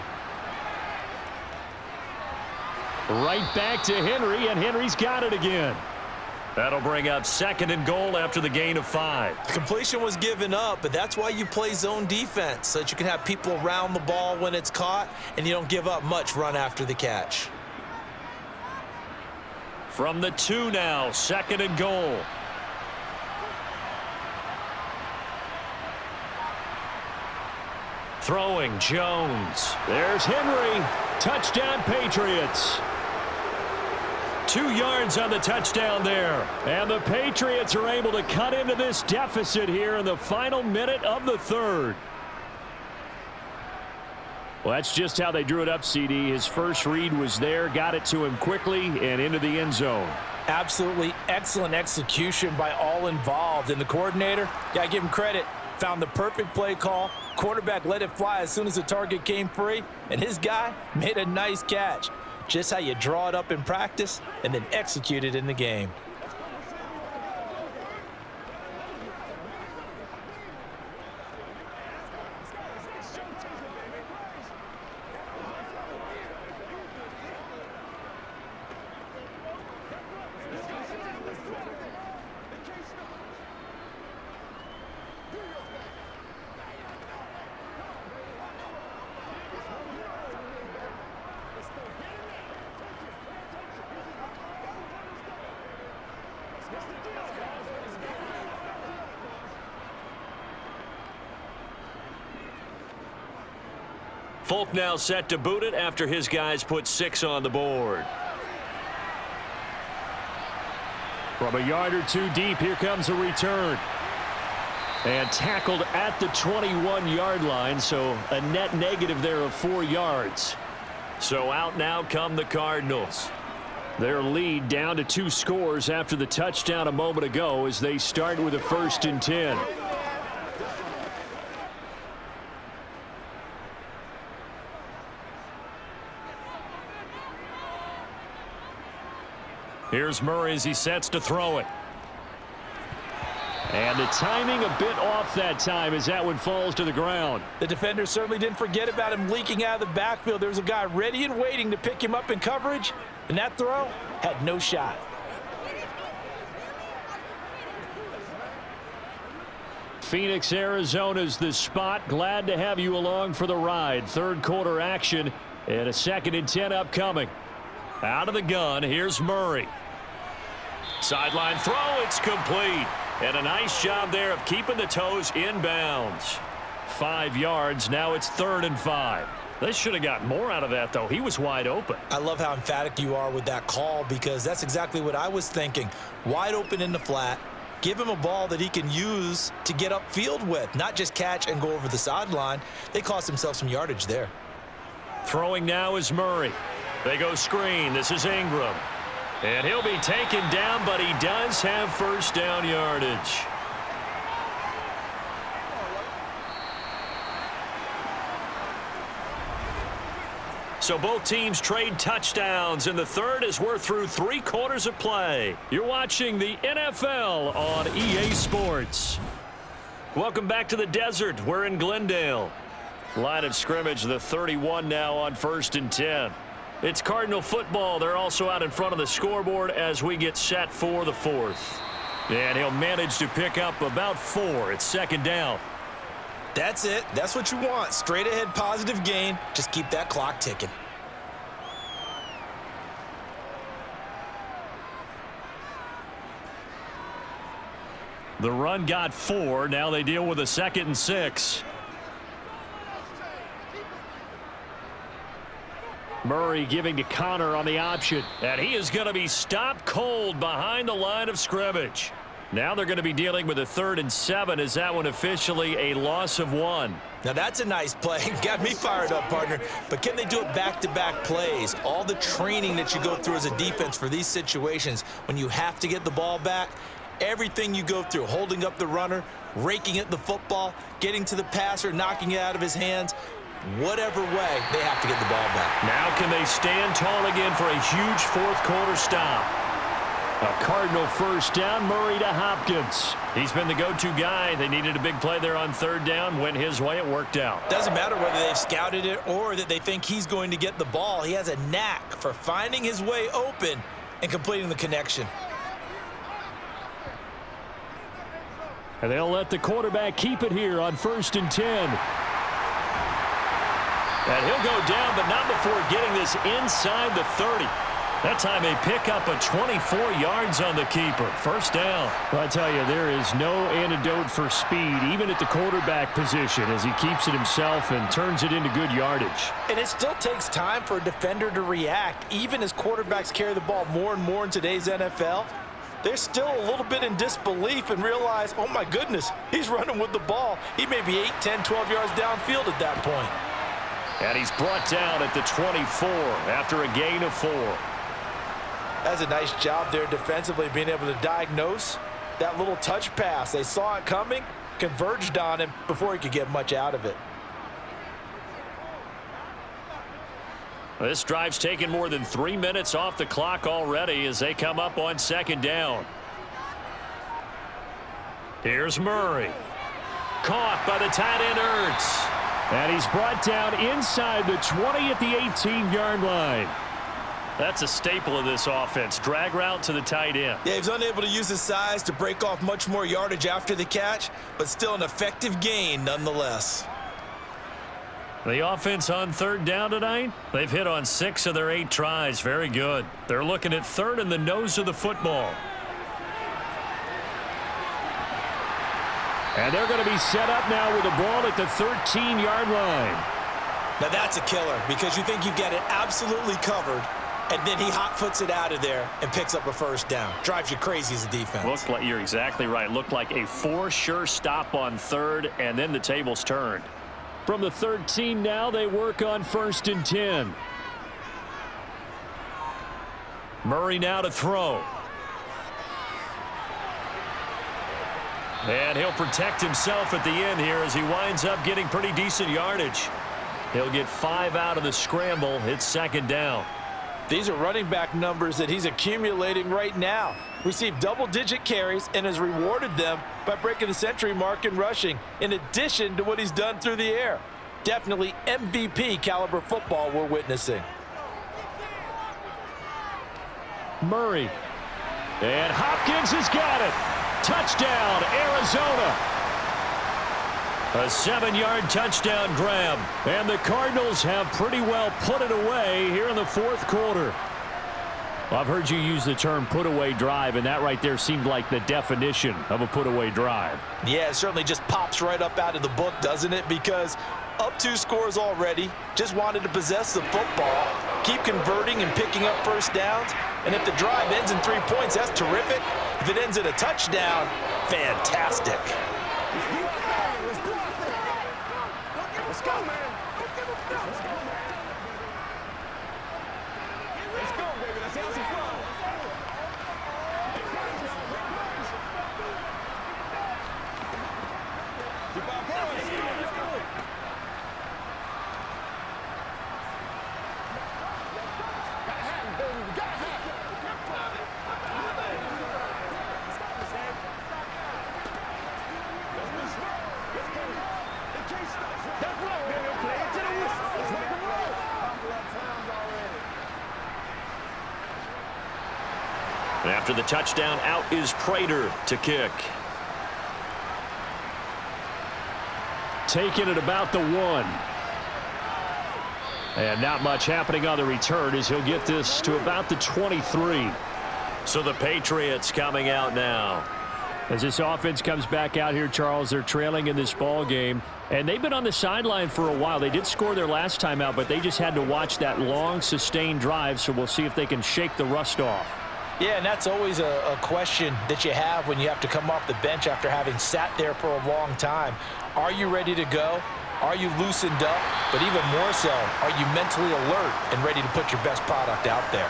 Right back to Henry, and Henry's got it again. That'll bring up 2nd and goal after the gain of 5. The completion was given up, but that's why you play zone defense, so that you can have people around the ball when it's caught, and you don't give up much run after the catch. From the 2 now, 2nd and goal. Throwing Jones. There's Henry. Touchdown Patriots. 2 yards on the touchdown there. And the Patriots are able to cut into this deficit here in the final minute of the 3rd. Well, that's just how they drew it up, CD. His first read was there, got it to him quickly, and into the end zone. Absolutely excellent execution by all involved. And the coordinator, gotta give him credit, found the perfect play call. Quarterback let it fly as soon as the target came free, and his guy made a nice catch. Just how you draw it up in practice and then execute it in the game. Folk now set to boot it after his guys put 6 on the board. From a yard or 2 deep, here comes a return. And tackled at the 21-yard line, so a net negative there of 4 yards. So out now come the Cardinals. Their lead down to 2 scores after the touchdown a moment ago as they start with a 1st and 10. Here's Murray as he sets to throw it. And the timing a bit off that time as that one falls to the ground. The defender certainly didn't forget about him leaking out of the backfield. There's a guy ready and waiting to pick him up in coverage, and that throw had no shot. Phoenix, Arizona's the spot. Glad to have you along for the ride. 3rd quarter action and a 2nd and 10 upcoming. Out of the gun, here's Murray. Sideline throw, it's complete. And a nice job there of keeping the toes inbounds. 5 yards, now it's 3rd and 5. They should have got more out of that, though. He was wide open. I love how emphatic you are with that call because that's exactly what I was thinking. Wide open in the flat. Give him a ball that he can use to get upfield with, not just catch and go over the sideline. They cost themselves some yardage there. Throwing now is Murray. They go screen. This is Ingram. And he'll be taken down, but he does have 1st down yardage. So both teams trade touchdowns in the 3rd as we're through 3 quarters of play. You're watching the NFL on EA Sports. Welcome back to the desert. We're in Glendale. Line of scrimmage, the 31 now on 1st and 10. It's Cardinal football. They're also out in front of the scoreboard as we get set for the 4th. And he'll manage to pick up about 4. It's 2nd down. That's it. That's what you want. Straight ahead positive gain. Just keep that clock ticking. The run got 4. Now they deal with a 2nd and 6. Murray giving to Connor on the option. And he is going to be stopped cold behind the line of scrimmage. Now they're going to be dealing with a 3rd and 7. Is that one officially a loss of 1? Now that's a nice play. Got me fired up, partner. But can they do it back-to-back plays? All the training that you go through as a defense for these situations, when you have to get the ball back, everything you go through, holding up the runner, raking at the football, getting to the passer, knocking it out of his hands, whatever way, they have to get the ball back. Now can they stand tall again for a huge fourth-quarter stop? A Cardinal first down, Murray to Hopkins. He's been the go-to guy. They needed a big play there on 3rd down. Went his way. It worked out. Doesn't matter whether they've scouted it or that they think he's going to get the ball. He has a knack for finding his way open and completing the connection. And they'll let the quarterback keep it here on 1st and 10. And he'll go down, but not before getting this inside the 30. That time they pick up a 24 yards on the keeper. First down. Well, I tell you, there is no antidote for speed, even at the quarterback position, as he keeps it himself and turns it into good yardage. And it still takes time for a defender to react. Even as quarterbacks carry the ball more and more in today's NFL, they're still a little bit in disbelief and realize, oh my goodness, he's running with the ball. He may be 8, 10, 12 yards downfield at that point. And he's brought down at the 24 after a gain of 4. That's a nice job there defensively, being able to diagnose that little touch pass. They saw it coming, converged on him before he could get much out of it. This drive's taken more than 3 minutes off the clock already as they come up on 2nd down. Here's Murray. Caught by the tight end Ertz. And he's brought down inside the 20 at the 18-yard line. That's a staple of this offense. Drag route to the tight end. Yeah, he's unable to use his size to break off much more yardage after the catch, but still an effective gain nonetheless. The offense on 3rd down tonight, they've hit on 6 of their 8 tries. Very good. They're looking at 3rd in the nose of the football. And they're going to be set up now with the ball at the 13-yard line. Now that's a killer because you think you've got it absolutely covered, and then he hot-foots it out of there and picks up a first down. Drives you crazy as a defense. Looked like, you're exactly right. Looked like a for-sure stop on 3rd, and then the tables turned. From the 13 now, they work on 1st and 10. Murray now to throw. And he'll protect himself at the end here as he winds up getting pretty decent yardage. He'll get 5 out of the scramble. It's 2nd down. These are running back numbers that he's accumulating right now. Received double-digit carries and has rewarded them by breaking the century mark in rushing, in addition to what he's done through the air. Definitely MVP caliber football we're witnessing. Murray. And Hopkins has got it. Touchdown, Arizona. A 7-yard touchdown grab. And the Cardinals have pretty well put it away here in the 4th quarter. Well, I've heard you use the term put-away drive, and that right there seemed like the definition of a put-away drive. Yeah, it certainly just pops right up out of the book, doesn't it? Because up 2 scores already, just wanted to possess the football, keep converting and picking up first downs. And if the drive ends in 3 points, that's terrific. If it ends in a touchdown, fantastic. Let's go, man. Let's go, baby. Let's have some fun. Keep our boys. Gotta have him, baby. Gotta have him. And after the touchdown, out is Prater to kick. Taking it about the 1. And not much happening on the return as he'll get this to about the 23. So the Patriots coming out now. As this offense comes back out here, Charles, they're trailing in this ball game. And they've been on the sideline for a while. They did score their last time out, but they just had to watch that long, sustained drive, so we'll see if they can shake the rust off. Yeah, and that's always a question that you have when you have to come off the bench after having sat there for a long time. Are you ready to go? Are you loosened up? But even more so, are you mentally alert and ready to put your best product out there?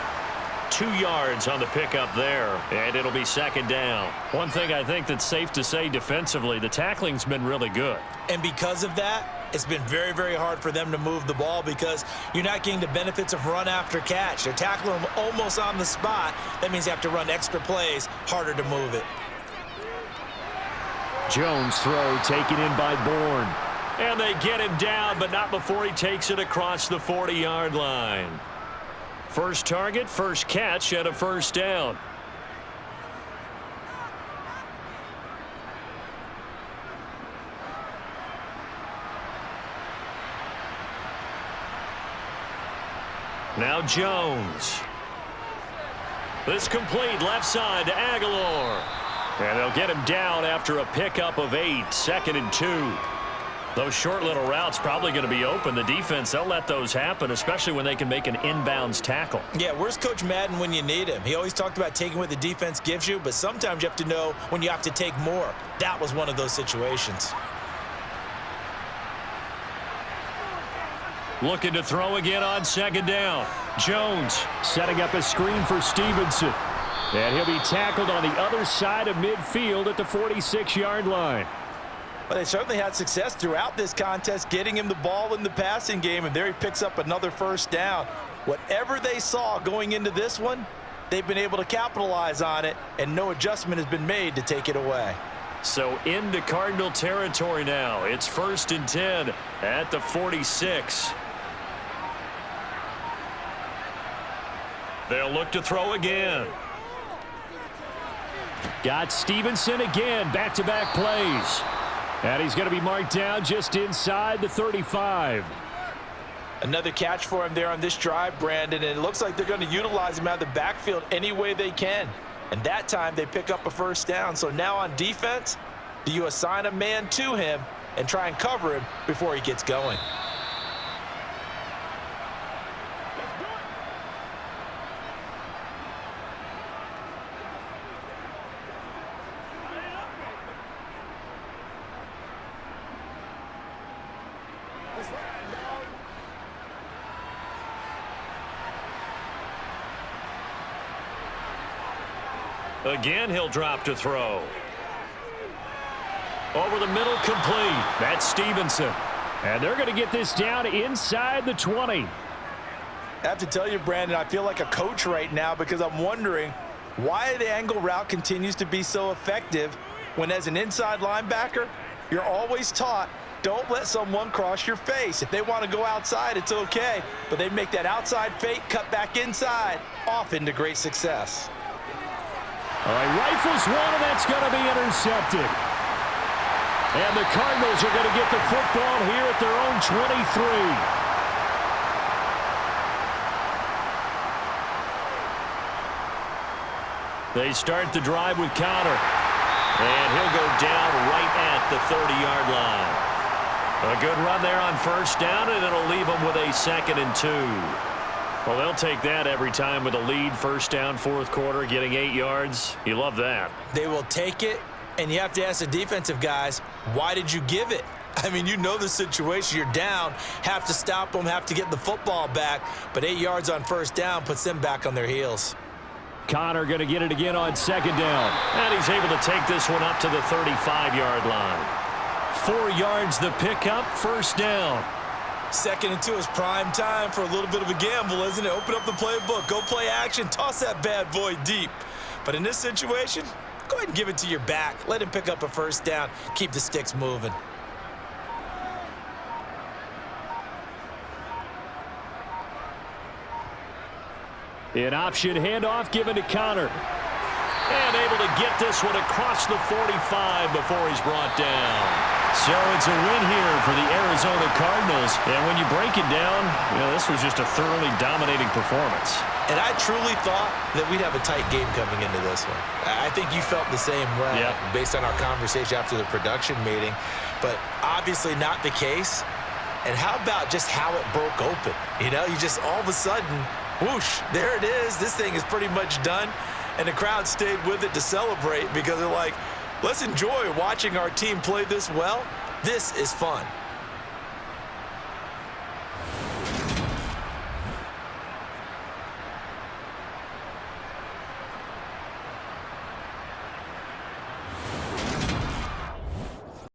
2 yards on the pickup there, and it'll be second down. One thing I think that's safe to say defensively, the tackling's been really good. And because of that, it's been very, very hard for them to move the ball because you're not getting the benefits of run after catch. They're tackling them almost on the spot. That means you have to run extra plays, harder to move it. Jones throw taken in by Bourne. And they get him down, but not before he takes it across the 40-yard line. First target, first catch, and a first down. Now Jones. This complete left side to Aguilar. And they'll get him down after a pickup of 8, 2nd and 2. Those short little routes probably going to be open. The defense, they'll let those happen, especially when they can make an inbounds tackle. Yeah, where's Coach Madden when you need him? He always talked about taking what the defense gives you, but sometimes you have to know when you have to take more. That was one of those situations. Looking to throw again on second down. Jones setting up a screen for Stevenson. And he'll be tackled on the other side of midfield at the 46-yard line. Well, they certainly had success throughout this contest getting him the ball in the passing game, and there he picks up another first down. Whatever they saw going into this one, they've been able to capitalize on it, and no adjustment has been made to take it away. So into Cardinal territory now. It's 1st and 10 at the 46. They'll look to throw again. Got Stevenson again, back-to-back plays. And he's going to be marked down just inside the 35. Another catch for him there on this drive, Brandon, and it looks like they're going to utilize him out of the backfield any way they can. And that time they pick up a first down. So now on defense, do you assign a man to him and try and cover him before he gets going? Again, he'll drop to throw. Over the middle, complete. That's Stevenson. And they're going to get this down inside the 20. I have to tell you, Brandon, I feel like a coach right now because I'm wondering why the angle route continues to be so effective when, as an inside linebacker, you're always taught, don't let someone cross your face. If they want to go outside, it's okay. But they make that outside fake, cut back inside, off into great success. All right, rifles one, and that's going to be intercepted. And the Cardinals are going to get the football here at their own 23. They start the drive with Connor. And he'll go down right at the 30-yard line. A good run there on first down, and it'll leave them with a 2nd and 2. Well, they'll take that every time with a lead, first down, 4th quarter, getting 8 yards. You love that. They will take it, and you have to ask the defensive guys, why did you give it? I mean, you know the situation. You're down, have to stop them, have to get the football back, but 8 yards on first down puts them back on their heels. Connor going to get it again on second down. And he's able to take this one up to the 35-yard line. 4 yards the pickup, first down. 2nd and 2 is prime time for a little bit of a gamble, isn't it? Open up the playbook, go play action, toss that bad boy deep. But in this situation, go ahead and give it to your back. Let him pick up a first down, keep the sticks moving. An option handoff given to Connor. And able to get this one across the 45 before he's brought down. So it's a win here for the Arizona Cardinals. And when you break it down, you know, this was just a thoroughly dominating performance. And I truly thought that we'd have a tight game coming into this one. I think you felt the same way based on our conversation after the production meeting. But obviously not the case. And how about just how it broke open? You know, you just all of a sudden, whoosh, there it is. This thing is pretty much done. And the crowd stayed with it to celebrate because they're like, let's enjoy watching our team play this well. This is fun.